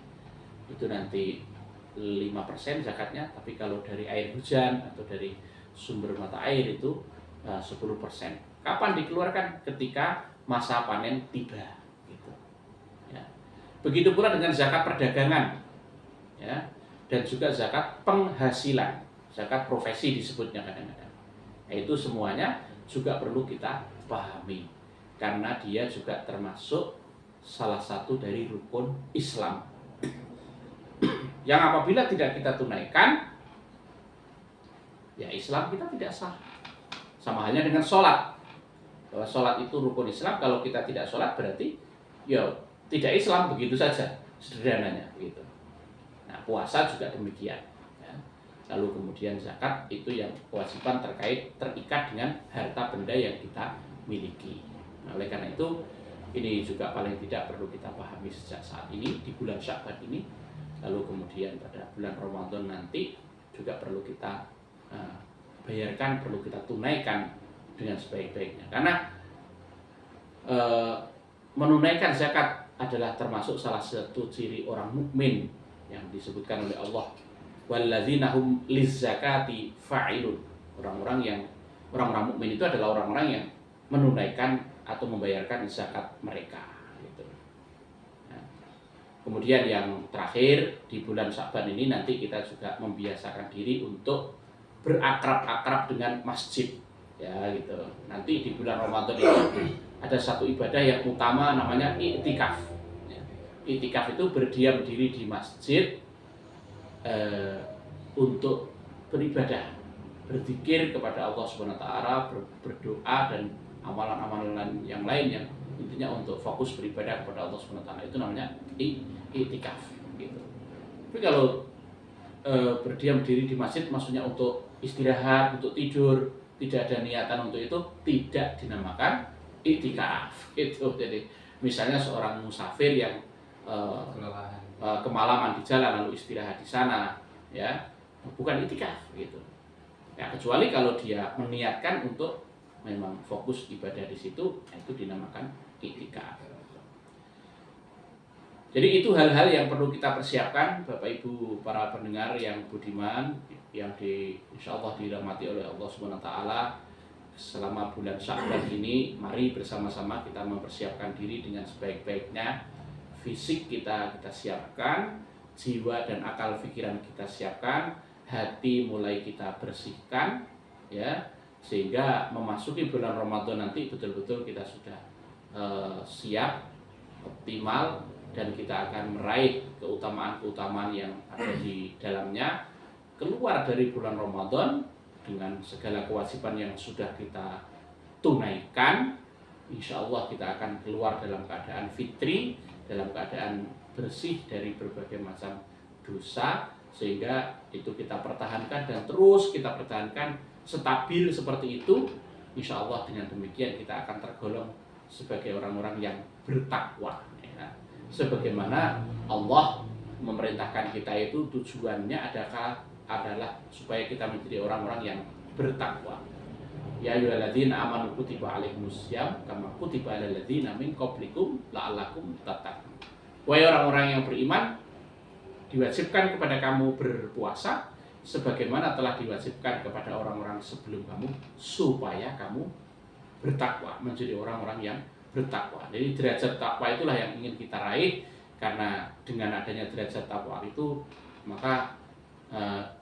itu nanti 5% zakatnya, tapi kalau dari air hujan atau dari sumber mata air itu 10%. Kapan dikeluarkan? Ketika masa panen tiba gitu. Ya. Begitu pula dengan zakat perdagangan, ya, dan juga zakat penghasilan, zakat profesi disebutnya kadang-kadang. Itu semuanya juga perlu kita pahami karena dia juga termasuk salah satu dari rukun Islam yang apabila tidak kita tunaikan, ya Islam kita tidak sah. Sama halnya dengan sholat. Bahwa sholat itu rukun Islam, kalau kita tidak sholat berarti ya tidak Islam, begitu saja sederhananya begitu. Nah, puasa juga demikian. Ya. Lalu kemudian zakat itu yang kewajiban terikat dengan harta benda yang kita miliki. Nah, oleh karena itu ini juga paling tidak perlu kita pahami sejak saat ini di bulan Sya'ban ini. Lalu kemudian pada bulan Ramadan nanti juga perlu kita bayarkan, perlu kita tunaikan dengan sebaik-baiknya. Karena menunaikan zakat adalah termasuk salah satu ciri orang mukmin yang disebutkan oleh Allah. Walladzina hum lizzakati fa'ilun. Orang-orang mukmin itu adalah orang-orang yang menunaikan atau membayarkan zakat mereka. Kemudian yang terakhir di bulan Sya'ban ini nanti kita juga membiasakan diri untuk berakrab-akrab dengan masjid, ya gitu. Nanti di bulan Ramadan itu ada satu ibadah yang utama namanya i'tikaf. I'tikaf itu berdiam diri di masjid untuk beribadah, berzikir kepada Allah Subhanahu wa taala, berdoa dan amalan-amalan yang lain yang intinya untuk fokus beribadah kepada Allah Subhanahu wa taala. Itu namanya i'tikaf gitu. Tapi kalau berdiam diri di masjid maksudnya untuk istirahat, untuk tidur, tidak ada niatan untuk itu, tidak dinamakan i'tikaf gitu. Jadi misalnya seorang musafir yang kemalaman di jalan lalu istirahat di sana, ya bukan i'tikaf gitu. Ya kecuali kalau dia meniatkan untuk memang fokus ibadah di situ, itu dinamakan i'tikaf. Jadi itu hal-hal yang perlu kita persiapkan, Bapak Ibu para pendengar yang budiman, yang insya Allah dirahmati oleh Allah Subhanahu wa taala. Selama bulan Sya'ban ini, mari bersama-sama kita mempersiapkan diri dengan sebaik-baiknya. Fisik kita siapkan, jiwa dan akal pikiran kita siapkan, hati mulai kita bersihkan, ya, sehingga memasuki bulan Ramadan nanti betul-betul kita sudah siap, optimal, dan kita akan meraih keutamaan-keutamaan yang ada di dalamnya. Keluar dari bulan Ramadan dengan segala kewajiban yang sudah kita tunaikan, insya Allah kita akan keluar dalam keadaan fitri, dalam keadaan bersih dari berbagai macam dosa, sehingga itu kita pertahankan dan terus kita pertahankan stabil seperti itu. Insya Allah dengan demikian kita akan tergolong sebagai orang-orang yang bertakwa, ya. Sebagaimana Allah memerintahkan kita itu tujuannya adalah supaya kita menjadi orang-orang yang bertakwa. Ya ayyuhalladzina amanu kutiba alaikumusiyam kama kutiba alal ladzina min qablikum la'allakum tattaqun. Wahai orang-orang yang beriman, diwajibkan kepada kamu berpuasa sebagaimana telah diwajibkan kepada orang-orang sebelum kamu supaya kamu bertakwa, menjadi orang-orang yang bertakwa. Jadi derajat takwa itulah yang ingin kita raih, karena dengan adanya derajat takwa itu maka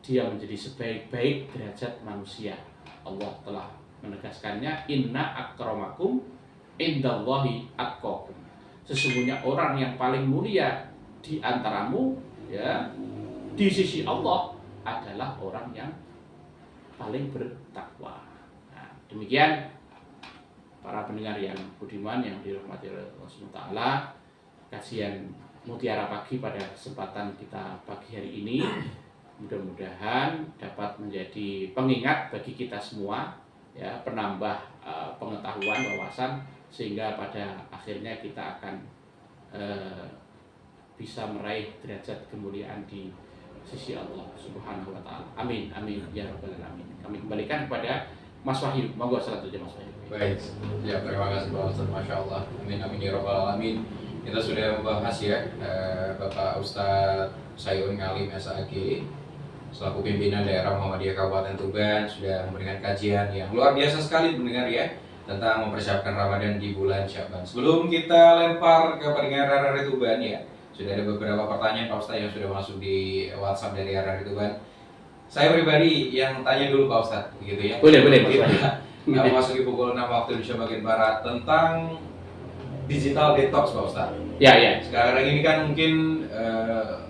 dia menjadi sebaik-baik derajat manusia. Allah telah menegaskannya, inna akramakum indallahi atqakum. Sesungguhnya orang yang paling mulia di antaramu, ya, di sisi Allah adalah orang yang paling bertakwa. Nah, demikian para pendengar yang budiman yang dirahmati oleh Allah SWT, kajian Mutiara Pagi pada kesempatan kita pagi hari ini mudah-mudahan dapat menjadi pengingat bagi kita semua, ya, penambah pengetahuan, wawasan, sehingga pada akhirnya kita akan bisa meraih derajat kemuliaan di sisi Allah Subhanahu wa taala. Amin amin ya rabbal alamin. Kami kembalikan kepada Mas Wahyu. Monggo selanjutnya Mas Wahyu. Baik, ya terima kasih Pak Ustadz, Masya Allah. Amin amin ya rabbal alamin. Kita sudah membahas ya Bapak Ustadz Sayun Ngalim SAG selaku pimpinan daerah Muhammadiyah Kabupaten Tuban sudah memberikan kajian yang luar biasa sekali mendengar ya tentang mempersiapkan Ramadan di bulan Syaban. Sebelum kita lempar ke pendengar RRI Tuban ya, sudah ada beberapa pertanyaan Pak Ustadz yang sudah masuk di WhatsApp dari RRI Tuban. Saya pribadi yang tanya dulu Pak Ustadz, begitu ya. Boleh. Kita memasuki pukul 6 waktu Indonesia bagian Barat tentang digital detox Pak Ustadz. Ya. Sekarang ini kan mungkin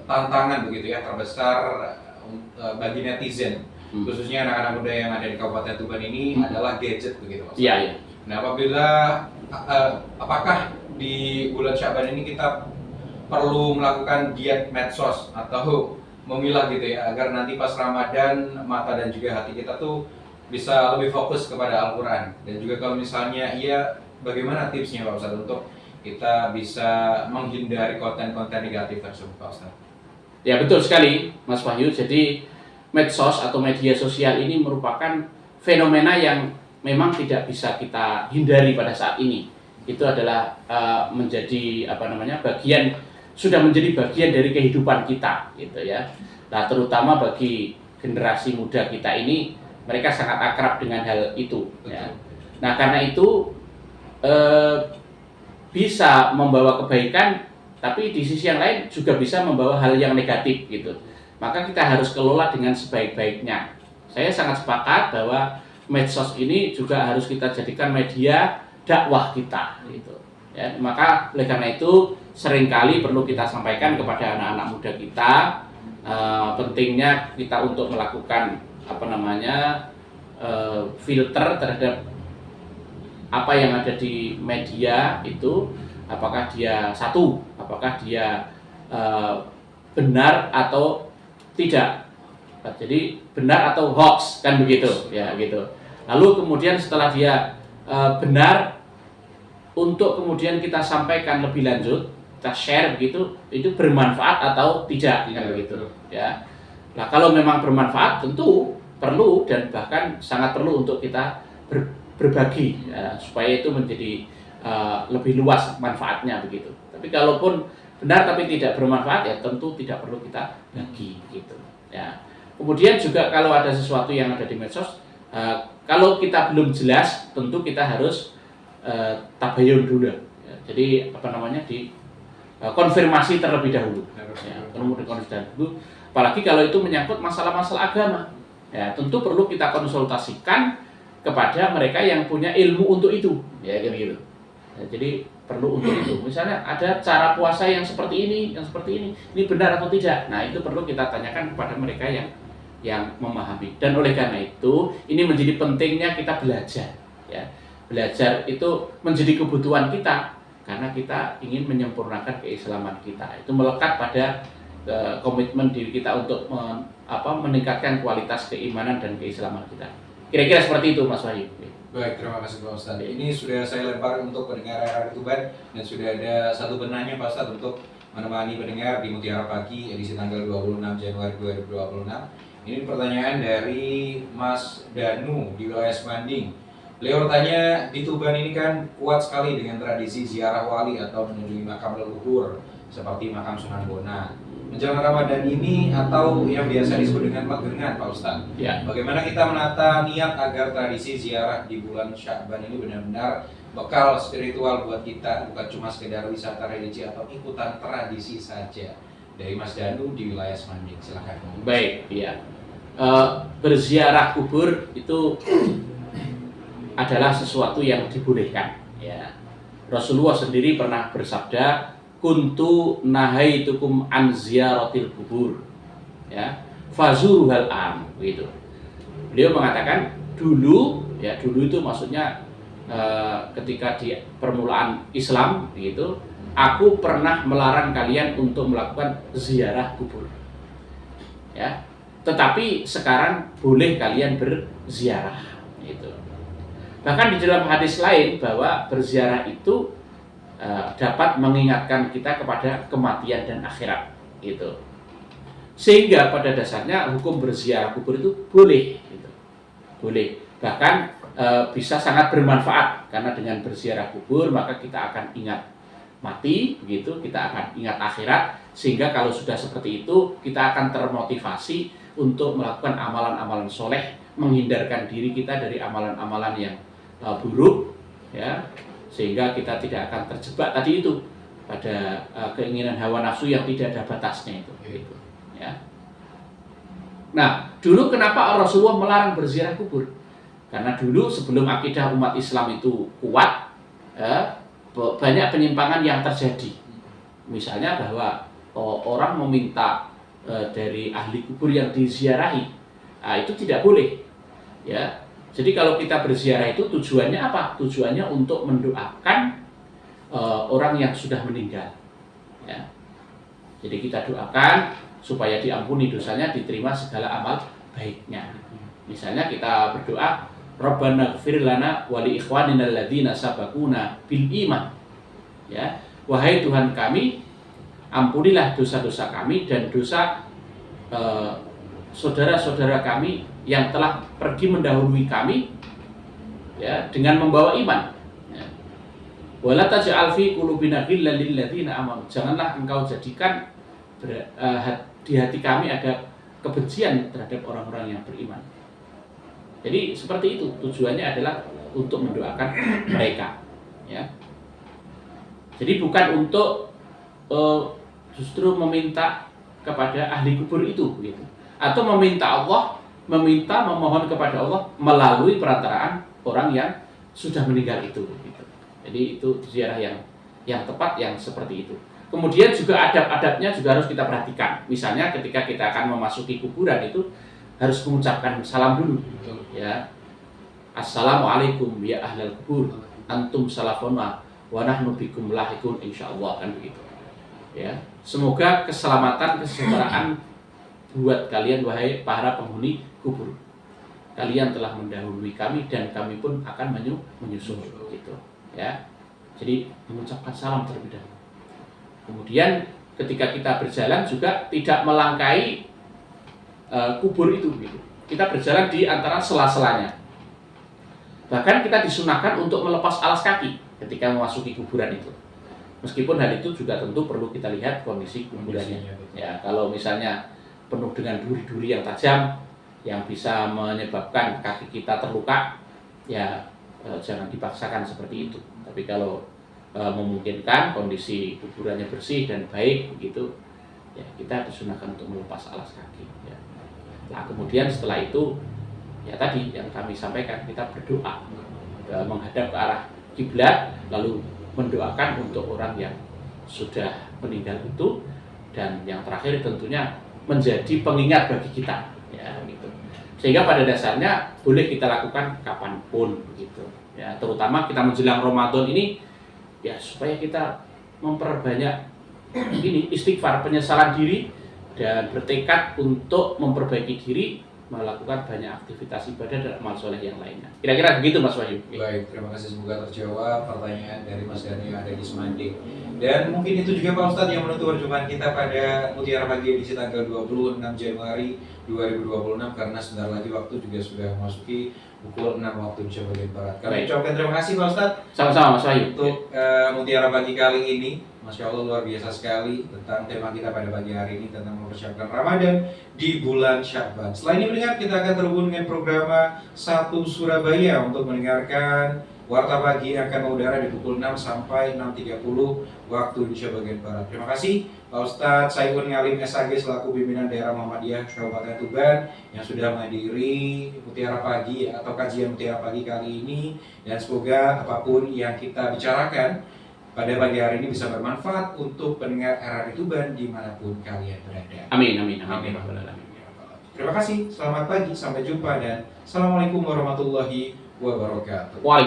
tantangan begitu ya terbesar bagi netizen, khususnya anak-anak muda yang ada di Kabupaten Tuban ini adalah gadget begitu Pak Ustadz. Iya. Nah, apabila apakah di bulan Syaban ini kita perlu melakukan diet medsos atau memilah gitu ya agar nanti pas Ramadan mata dan juga hati kita tuh bisa lebih fokus kepada Al-Quran, dan juga kalau misalnya iya bagaimana tipsnya Pak Ustadz untuk kita bisa menghindari konten-konten negatif tersebut Pak Ustadz? Ya betul sekali Mas Wahyu. Jadi medsos atau media sosial ini merupakan fenomena yang memang tidak bisa kita hindari pada saat ini. Itu adalah sudah menjadi bagian dari kehidupan kita gitu ya. Nah, terutama bagi generasi muda kita ini, mereka sangat akrab dengan hal itu ya. Nah, karena itu bisa membawa kebaikan, tapi di sisi yang lain juga bisa membawa hal yang negatif gitu. Maka kita harus kelola dengan sebaik-baiknya. Saya sangat sepakat bahwa medsos ini juga harus kita jadikan media dakwah kita gitu. Ya, maka oleh karena itu seringkali perlu kita sampaikan kepada anak-anak muda kita pentingnya kita untuk melakukan filter terhadap apa yang ada di media itu, apakah dia benar atau tidak. Jadi benar atau hoax kan begitu ya gitu. Lalu kemudian setelah dia benar, untuk kemudian kita sampaikan lebih lanjut, kita share begitu, itu bermanfaat atau tidak kan begitu ya. Nah, kalau memang bermanfaat tentu perlu dan bahkan sangat perlu untuk kita berbagi ya, supaya itu menjadi lebih luas manfaatnya begitu. Tapi kalaupun benar tapi tidak bermanfaat ya tentu tidak perlu kita bagi gitu ya. Kemudian juga kalau ada sesuatu yang ada di medsos, kalau kita belum jelas tentu kita harus tabayun dulu ya. Jadi konfirmasi terlebih dahulu ya, apalagi kalau itu menyangkut masalah-masalah agama ya, tentu perlu kita konsultasikan kepada mereka yang punya ilmu untuk itu ya gitu. Ya, jadi perlu untuk itu. Misalnya ada cara puasa yang seperti ini benar atau tidak. Nah, itu perlu kita tanyakan kepada mereka yang memahami. Dan oleh karena itu, ini menjadi pentingnya kita belajar ya. Belajar itu menjadi kebutuhan kita karena kita ingin menyempurnakan keislaman kita. Itu melekat pada komitmen diri kita untuk meningkatkan kualitas keimanan dan keislaman kita. Kira-kira seperti itu Mas Wahyu. Baik, terima kasih Pak Ustadz. Ini sudah saya lempar untuk pendengar RRI Tuban, dan sudah ada satu penanya Pak Ustadz untuk menemani pendengar di Mutiara Pagi edisi tanggal 26 Januari 2026. Ini pertanyaan dari Mas Danu di wilayah Semanding. Beliau bertanya, di Tuban ini kan kuat sekali dengan tradisi ziarah wali atau mengunjungi makam leluhur seperti makam Sunan Bonang. Menjelang Ramadan ini atau yang biasa disebut dengan magerengan Pak Ustadz. Ya. Bagaimana kita menata niat agar tradisi ziarah di bulan Syaban ini benar-benar bekal spiritual buat kita, bukan cuma sekedar wisata religi atau ikutan tradisi saja. Dari Mas Danu di wilayah Semanding, silakan. Baik, ya. Berziarah kubur itu adalah sesuatu yang dibolehkan ya. Rasulullah sendiri pernah bersabda, kuntu nahaitukum an ziyaratil kubur. ya, fazuruhal am gitu. Beliau mengatakan dulu itu maksudnya ketika di permulaan Islam gitu, aku pernah melarang kalian untuk melakukan ziarah kubur, ya, tetapi sekarang boleh kalian berziarah gitu. Bahkan di dalam hadis lain bahwa berziarah itu dapat mengingatkan kita kepada kematian dan akhirat gitu. Sehingga pada dasarnya hukum berziarah kubur itu boleh gitu. Boleh. Bahkan bisa sangat bermanfaat karena dengan berziarah kubur maka kita akan ingat mati begitu, kita akan ingat akhirat, sehingga kalau sudah seperti itu kita akan termotivasi untuk melakukan amalan-amalan soleh, menghindarkan diri kita dari amalan-amalan yang buruk, ya, sehingga kita tidak akan terjebak tadi itu pada keinginan hawa nafsu yang tidak ada batasnya itu, gitu, ya. Nah, dulu kenapa Rasulullah melarang berziarah kubur? Karena dulu sebelum akidah umat Islam itu kuat, banyak penyimpangan yang terjadi. Misalnya bahwa orang meminta dari ahli kubur yang diziarahi, itu tidak boleh, ya. Jadi kalau kita berziarah itu tujuannya apa? Tujuannya untuk mendoakan orang yang sudah meninggal, ya. Jadi kita doakan supaya diampuni dosanya, diterima segala amal baiknya. Misalnya kita berdoa, Rabbana ighfir lana wa li ikhwanina alladzina sabaquna bil iman. Ya, wahai Tuhan kami, ampunilah dosa-dosa kami dan dosa saudara-saudara kami yang telah pergi mendahului kami, ya, dengan membawa iman. Ya. Wala taj'al fi qulubina ghillan lil ladzina amanu. Janganlah engkau jadikan di hati kami ada kebencian terhadap orang-orang yang beriman. Jadi seperti itu, tujuannya adalah untuk mendoakan mereka, ya. Jadi bukan untuk justru meminta kepada ahli kubur itu, gitu. Atau memohon kepada Allah melalui perantaraan orang yang sudah meninggal itu, gitu. Jadi itu ziarah yang tepat yang seperti itu. Kemudian juga adab-adabnya juga harus kita perhatikan. Misalnya ketika kita akan memasuki kuburan itu harus mengucapkan salam dulu, ya. Assalamualaikum ya ahlal kubur, antum salafuna wa nahnu bikum lahiqun insyaallah, kan begitu. Ya, semoga keselamatan, kesejahteraan buat kalian wahai para penghuni kubur. Kalian telah mendahului kami dan kami pun akan menyusul, gitu, ya. Jadi mengucapkan salam terlebih dahulu. Kemudian ketika kita berjalan juga tidak melangkahi kubur itu, gitu. Kita berjalan di antara sela-selanya. Bahkan kita disunahkan untuk melepas alas kaki ketika memasuki kuburan itu. Meskipun hal itu juga tentu perlu kita lihat kondisi kuburannya. Ya, kalau misalnya penuh dengan duri-duri yang tajam yang bisa menyebabkan kaki kita terluka, ya jangan dipaksakan seperti itu. Tapi kalau memungkinkan kondisi kuburannya bersih dan baik begitu, ya kita disunahkan untuk melepas alas kaki, ya. Nah, kemudian setelah itu, ya tadi yang kami sampaikan, kita berdoa menghadap ke arah kiblat, lalu mendoakan untuk orang yang sudah meninggal itu, dan yang terakhir tentunya menjadi pengingat bagi kita, ya gitu. Sehingga pada dasarnya boleh kita lakukan kapanpun begitu, ya. Terutama kita menjelang Ramadan ini, ya supaya kita memperbanyak ini istighfar, penyesalan diri, dan bertekad untuk memperbaiki diri, melakukan banyak aktivitas ibadah dan amal soleh yang lainnya. Kira-kira begitu Mas Wahyu. Baik, terima kasih, semoga terjawab pertanyaan dari Mas Dani yang ada di Semanding. Dan mungkin itu juga Pak Ustadz yang menutup perjumpaan kita pada Mutiara Pagi edisi tanggal 26 Januari 2026, karena sebentar lagi waktu juga sudah memasuki pukul 6 waktu Indonesia bagian Barat. Kami ucapkan terima kasih Pak Ustadz. Sama-sama Mas Wahyu. Untuk Mutiara Pagi kali ini, Masya Allah luar biasa sekali tentang tema kita pada pagi hari ini, tentang mempersiapkan Ramadan di bulan Sya'ban. Setelah ini mendengar, kita akan terhubung dengan program 1 Surabaya untuk mendengarkan Warta Pagi yang akan mengudara di pukul 6 sampai 6.30 waktu Indonesia bagian Barat. Terima kasih Pak Ustadz Saiful Ngalim SAG selaku pimpinan daerah Muhammadiyah Kabupaten Tuban yang sudah menghadiri Mutiara Pagi atau kajian Mutiara Pagi kali ini, dan semoga apapun yang kita bicarakan pada pagi hari ini bisa bermanfaat untuk pendengar RRI Tuban dimanapun kalian berada. Amin, amin, Amin. amin. Terima kasih, selamat pagi, sampai jumpa dan Assalamualaikum warahmatullahi wabarakatuh. Waalaikumsalam.